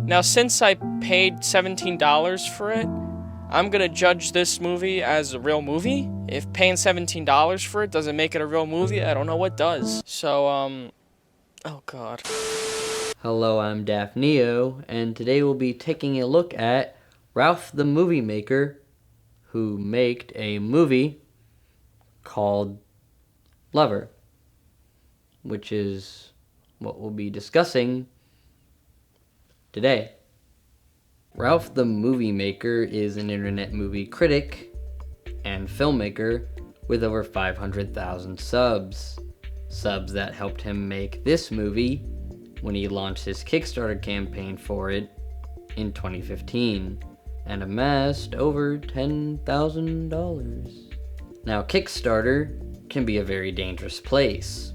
Now, since I paid $17 for it, I'm gonna judge this movie as a real movie. If paying $17 for it doesn't make it a real movie, I don't know what does. So, oh god. Hello, I'm DaftNeo, and today we'll be taking a look at Ralph the Movie Maker, who made a movie called Lover, which is what we'll be discussing today. Ralph the Movie Maker is an internet movie critic and filmmaker with over 500,000 subs. Subs that helped him make this movie when he launched his Kickstarter campaign for it in 2015 and amassed over $10,000. Now, Kickstarter can be a very dangerous place.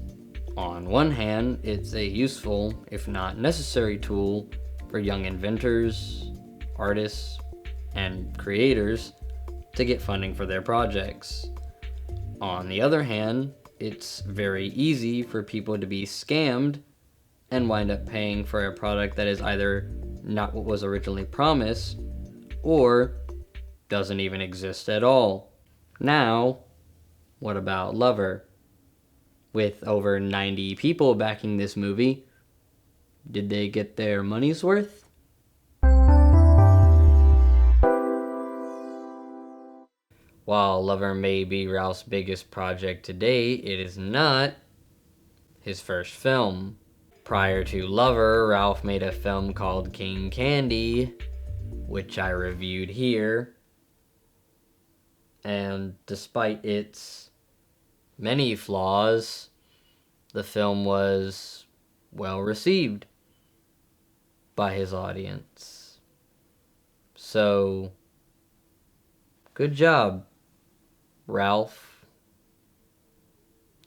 On one hand, it's a useful, if not necessary, tool for young inventors, artists, and creators to get funding for their projects. On the other hand, it's very easy for people to be scammed and wind up paying for a product that is either not what was originally promised or doesn't even exist at all. Now, what about Lover? With over 90 people backing this movie, did they get their money's worth? While Lover may be Ralph's biggest project to date, it is not his first film. Prior to Lover, Ralph made a film called King Candy, which I reviewed here. And despite its many flaws, the film was well received by his audience. So, good job, Ralph,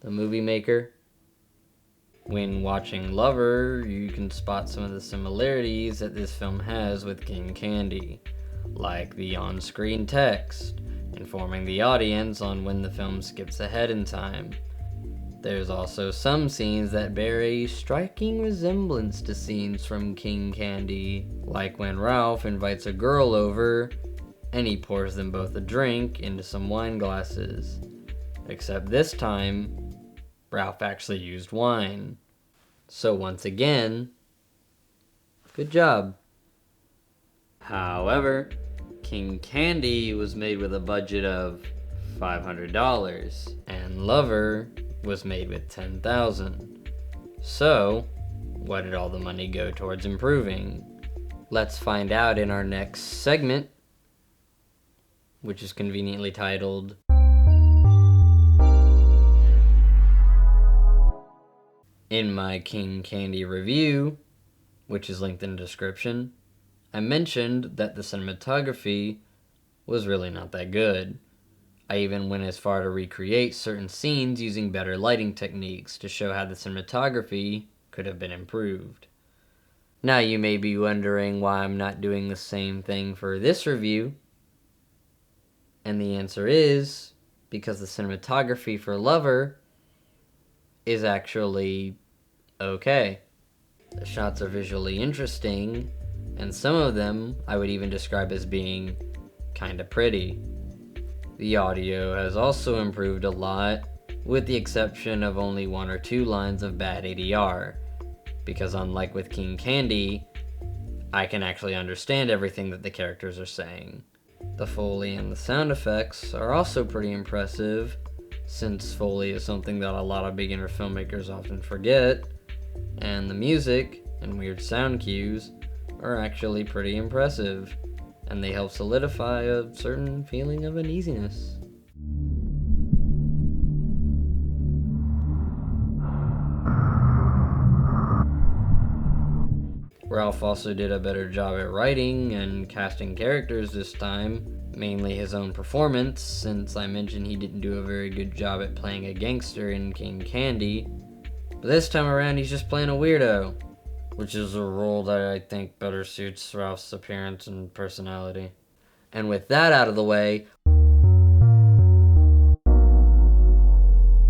the movie maker. When watching Lover, you can spot some of the similarities that this film has with King Candy, like the on-screen text, informing the audience on when the film skips ahead in time. There's also some scenes that bear a striking resemblance to scenes from King Candy, like when Ralph invites a girl over and he pours them both a drink into some wine glasses. Except this time, Ralph actually used wine. So once again, good job. However, King Candy was made with a budget of $500, and Lover was made with $10,000. So, what did all the money go towards improving? Let's find out in our next segment, which is conveniently titled In my King Candy review, which is linked in the description, I mentioned that the cinematography was really not that good. I even went as far to recreate certain scenes using better lighting techniques to show how the cinematography could have been improved. Now you may be wondering why I'm not doing the same thing for this review, and the answer is because the cinematography for Lover is actually okay. The shots are visually interesting, and some of them I would even describe as being kinda pretty. The audio has also improved a lot, with the exception of only 1 or 2 lines of bad ADR, because unlike with King Candy, I can actually understand everything that the characters are saying. The Foley and the sound effects are also pretty impressive, since Foley is something that a lot of beginner filmmakers often forget, and the music and weird sound cues are actually pretty impressive, and they help solidify a certain feeling of uneasiness. Ralph also did a better job at writing and casting characters this time, mainly his own performance, since I mentioned he didn't do a very good job at playing a gangster in King Candy. But this time around he's just playing a weirdo, which is a role that I think better suits Ralph's appearance and personality. And with that out of the way,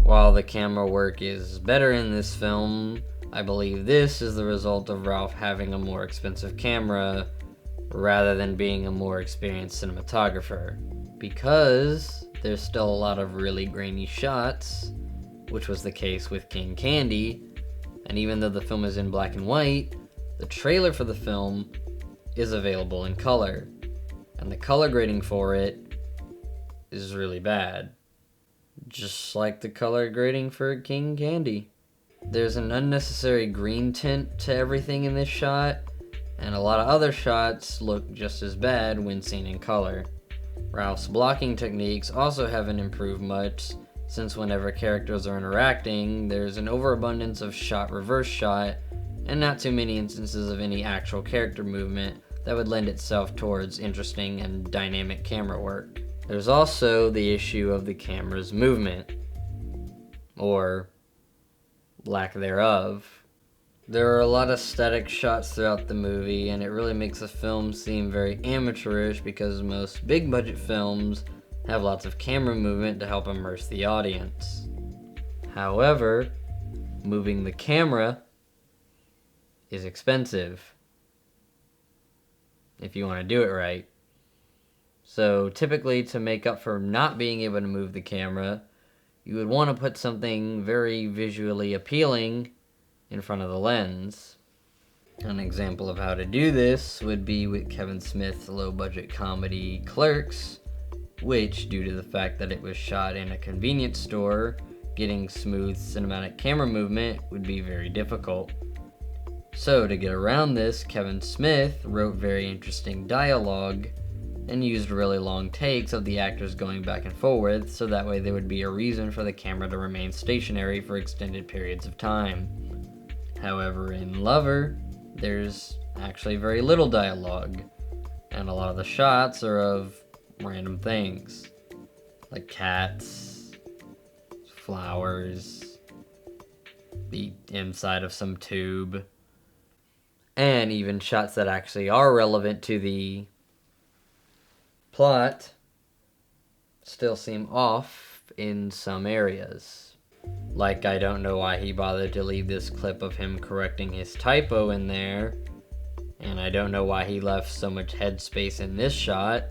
while the camera work is better in this film, I believe this is the result of Ralph having a more expensive camera rather than being a more experienced cinematographer, because there's still a lot of really grainy shots, which was the case with King Candy, and even though the film is in black and white, the trailer for the film is available in color, and the color grading for it is really bad, just like the color grading for King Candy. There's an unnecessary green tint to everything in this shot, and a lot of other shots look just as bad when seen in color. Ralph's blocking techniques also haven't improved much, since whenever characters are interacting, there's an overabundance of shot-reverse shot, and not too many instances of any actual character movement that would lend itself towards interesting and dynamic camera work. There's also the issue of the camera's movement, or lack thereof. There are a lot of static shots throughout the movie, and it really makes the film seem very amateurish because most big budget films have lots of camera movement to help immerse the audience. However, moving the camera is expensive if you want to do it right. So typically, to make up for not being able to move the camera, you would want to put something very visually appealing in front of the lens. An example of how to do this would be with Kevin Smith's low-budget comedy Clerks, which, due to the fact that it was shot in a convenience store, getting smooth cinematic camera movement would be very difficult. So to get around this, Kevin Smith wrote very interesting dialogue and used really long takes of the actors going back and forth, so that way there would be a reason for the camera to remain stationary for extended periods of time. However, in Lover, there's actually very little dialogue, and a lot of the shots are of random things, like cats, flowers, the inside of some tube, and even shots that actually are relevant to the plot still seem off in some areas. Like, I don't know why he bothered to leave this clip of him correcting his typo in there, and I don't know why he left so much headspace in this shot.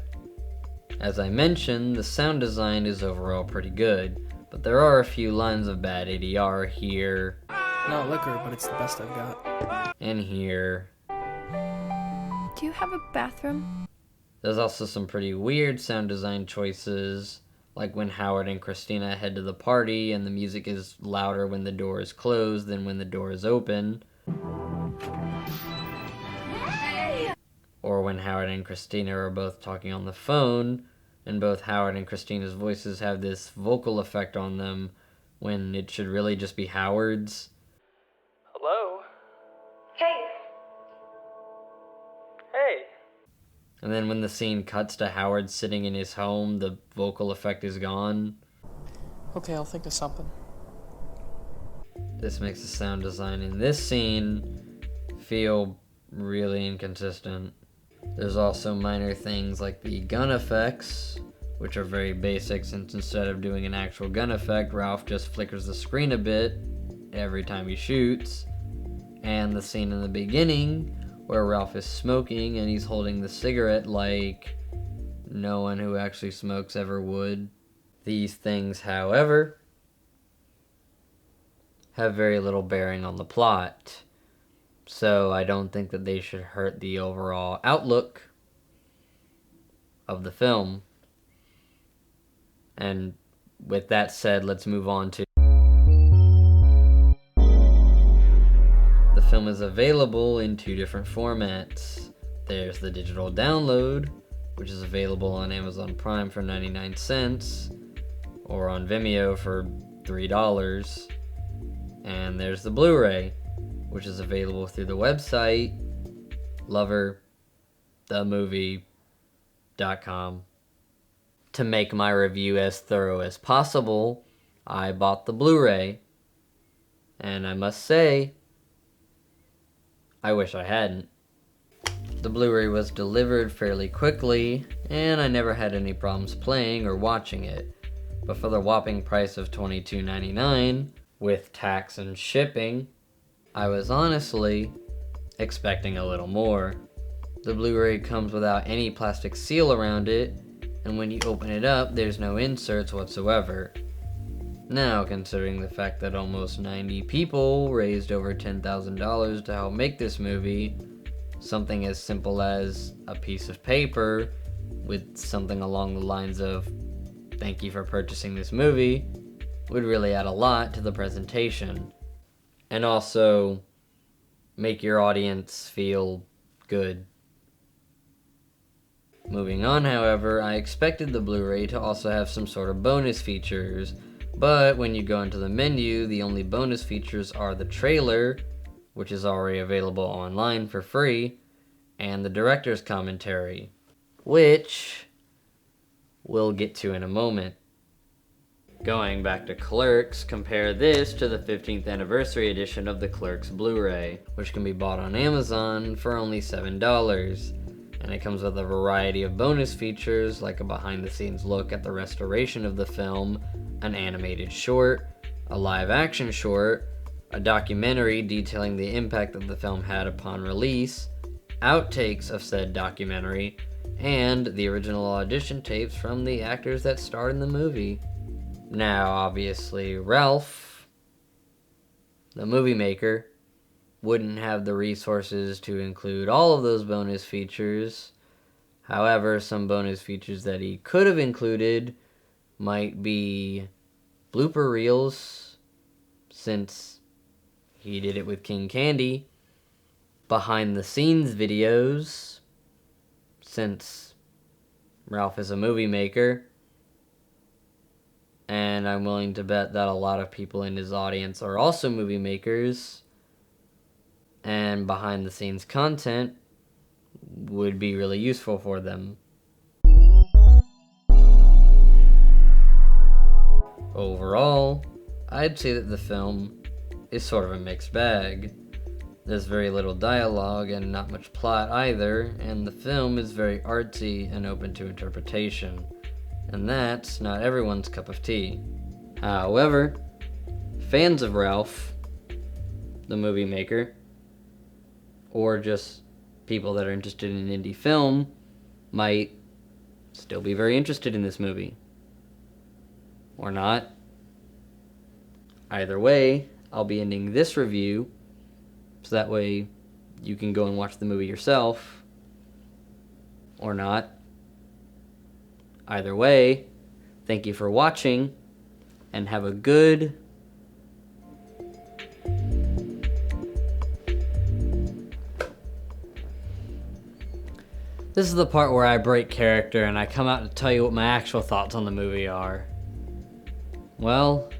As I mentioned, the sound design is overall pretty good, but there are a few lines of bad ADR here. Not liquor, but it's the best I've got. And here. Do you have a bathroom? There's also some pretty weird sound design choices, like when Howard and Christina head to the party and the music is louder when the door is closed than when the door is open. Or when Howard and Christina are both talking on the phone, and both Howard and Christina's voices have this vocal effect on them when it should really just be Howard's. Hello? Hey. Hey. And then when the scene cuts to Howard sitting in his home, the vocal effect is gone. Okay, I'll think of something. This makes the sound design in this scene feel really inconsistent. There's also minor things like the gun effects, which are very basic, since instead of doing an actual gun effect, Ralph just flickers the screen a bit every time he shoots. And the scene in the beginning, where Ralph is smoking and he's holding the cigarette like no one who actually smokes ever would. These things, however, have very little bearing on the plot, so I don't think that they should hurt the overall outlook of the film. And with that said, let's move on to... The film is available in two different formats. There's the digital download, which is available on Amazon Prime for 99 cents, or on Vimeo for $3. And there's the Blu-ray, which is available through the website loverthemovie.com. To make my review as thorough as possible, I bought the Blu-ray, and I must say, I wish I hadn't. The Blu-ray was delivered fairly quickly, and I never had any problems playing or watching it. But for the whopping price of $22.99, with tax and shipping, I was honestly expecting a little more. The Blu-ray comes without any plastic seal around it, and when you open it up, there's no inserts whatsoever. Now, considering the fact that almost 90 people raised over $10,000 to help make this movie, something as simple as a piece of paper with something along the lines of, "Thank you for purchasing this movie," would really add a lot to the presentation. And also, make your audience feel good. Moving on, however, I expected the Blu-ray to also have some sort of bonus features, but when you go into the menu, the only bonus features are the trailer, which is already available online for free, and the director's commentary, which we'll get to in a moment. Going back to Clerks, compare this to the 15th anniversary edition of the Clerks Blu-ray, which can be bought on Amazon for only $7. And it comes with a variety of bonus features like a behind-the-scenes look at the restoration of the film, an animated short, a live-action short, a documentary detailing the impact that the film had upon release, outtakes of said documentary, and the original audition tapes from the actors that starred in the movie. Now, obviously, Ralph, the movie maker, wouldn't have the resources to include all of those bonus features. However, some bonus features that he could have included might be blooper reels, since he did it with King Candy, behind the scenes videos, since Ralph is a movie maker, and I'm willing to bet that a lot of people in his audience are also movie makers, and behind the scenes content would be really useful for them. Overall, I'd say that the film is sort of a mixed bag. There's very little dialogue and not much plot either, and the film is very artsy and open to interpretation. And that's not everyone's cup of tea. However, fans of Ralph, the movie maker, or just people that are interested in indie film, might still be very interested in this movie. Or not. Either way, I'll be ending this review, so that way you can go and watch the movie yourself. Or not. Either way, thank you for watching, and have a good This is the part where I break character and I come out to tell you what my actual thoughts on the movie are. Well,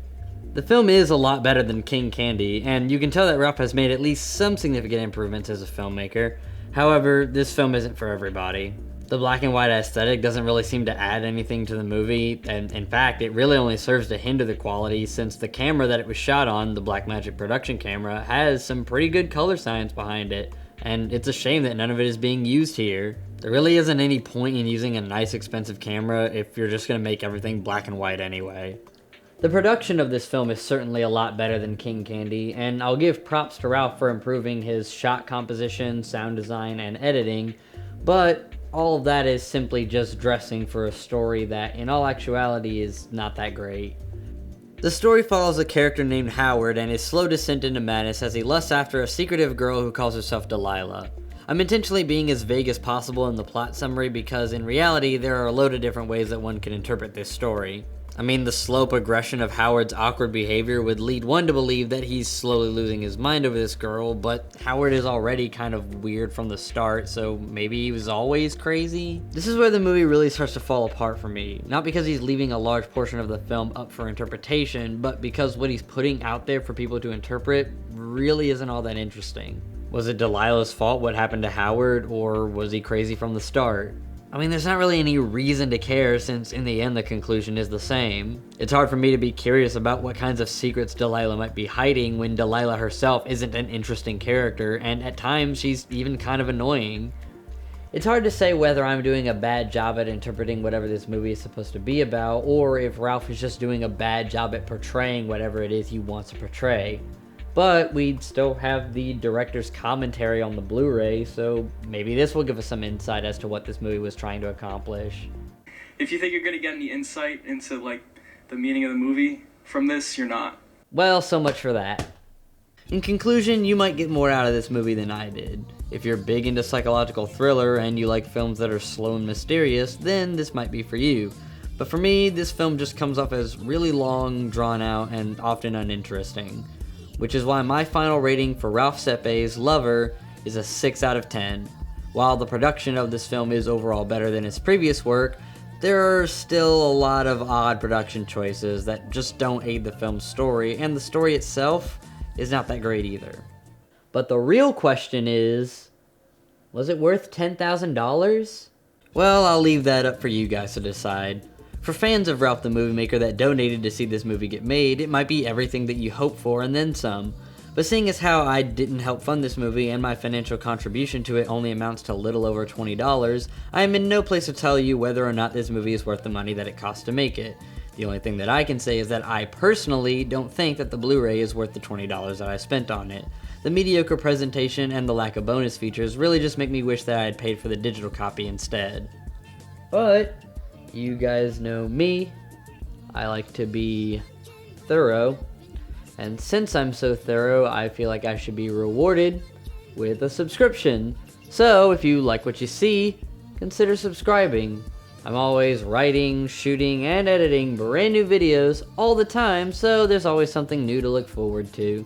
the film is a lot better than King Candy, and you can tell that Ralph has made at least some significant improvements as a filmmaker. However, this film isn't for everybody. The black and white aesthetic doesn't really seem to add anything to the movie, and in fact, it really only serves to hinder the quality since the camera that it was shot on, the Blackmagic production camera, has some pretty good color science behind it, and it's a shame that none of it is being used here. There really isn't any point in using a nice expensive camera if you're just going to make everything black and white anyway. The production of this film is certainly a lot better than King Candy, and I'll give props to Ralph for improving his shot composition, sound design, and editing, but all of that is simply just dressing for a story that, in all actuality, is not that great. The story follows a character named Howard and his slow descent into madness as he lusts after a secretive girl who calls herself Delilah. I'm intentionally being as vague as possible in the plot summary because, in reality, there are a load of different ways that one can interpret this story. I mean, the slow progression of Howard's awkward behavior would lead one to believe that he's slowly losing his mind over this girl, but Howard is already kind of weird from the start, so maybe he was always crazy? This is where the movie really starts to fall apart for me. Not because he's leaving a large portion of the film up for interpretation, but because what he's putting out there for people to interpret really isn't all that interesting. Was it Delilah's fault what happened to Howard, or was he crazy from the start? I mean, there's not really any reason to care since in the end the conclusion is the same. It's hard for me to be curious about what kinds of secrets Delilah might be hiding when Delilah herself isn't an interesting character, and at times she's even kind of annoying. It's hard to say whether I'm doing a bad job at interpreting whatever this movie is supposed to be about, or if Ralph is just doing a bad job at portraying whatever it is he wants to portray. But we'd still have the director's commentary on the Blu-ray, so maybe this will give us some insight as to what this movie was trying to accomplish. If you think you're gonna get any insight into like the meaning of the movie from this, you're not. Well, so much for that. In conclusion, you might get more out of this movie than I did. If you're big into psychological thriller and you like films that are slow and mysterious, then this might be for you. But for me, this film just comes off as really long, drawn out, and often uninteresting. Which is why my final rating for Ralph Sepe's Lover is a 6 out of 10. While the production of this film is overall better than his previous work, there are still a lot of odd production choices that just don't aid the film's story, and the story itself is not that great either. But the real question is, was it worth $10,000? Well, I'll leave that up for you guys to decide. For fans of Ralph the Movie Maker that donated to see this movie get made, it might be everything that you hope for and then some. But seeing as how I didn't help fund this movie and my financial contribution to it only amounts to a little over $20, I am in no place to tell you whether or not this movie is worth the money that it cost to make it. The only thing that I can say is that I personally don't think that the Blu-ray is worth the $20 that I spent on it. The mediocre presentation and the lack of bonus features really just make me wish that I had paid for the digital copy instead. But you guys know me, I like to be thorough, and since I'm so thorough, I feel like I should be rewarded with a subscription. So if you like what you see, consider subscribing. I'm always writing, shooting, and editing brand new videos all the time, so there's always something new to look forward to.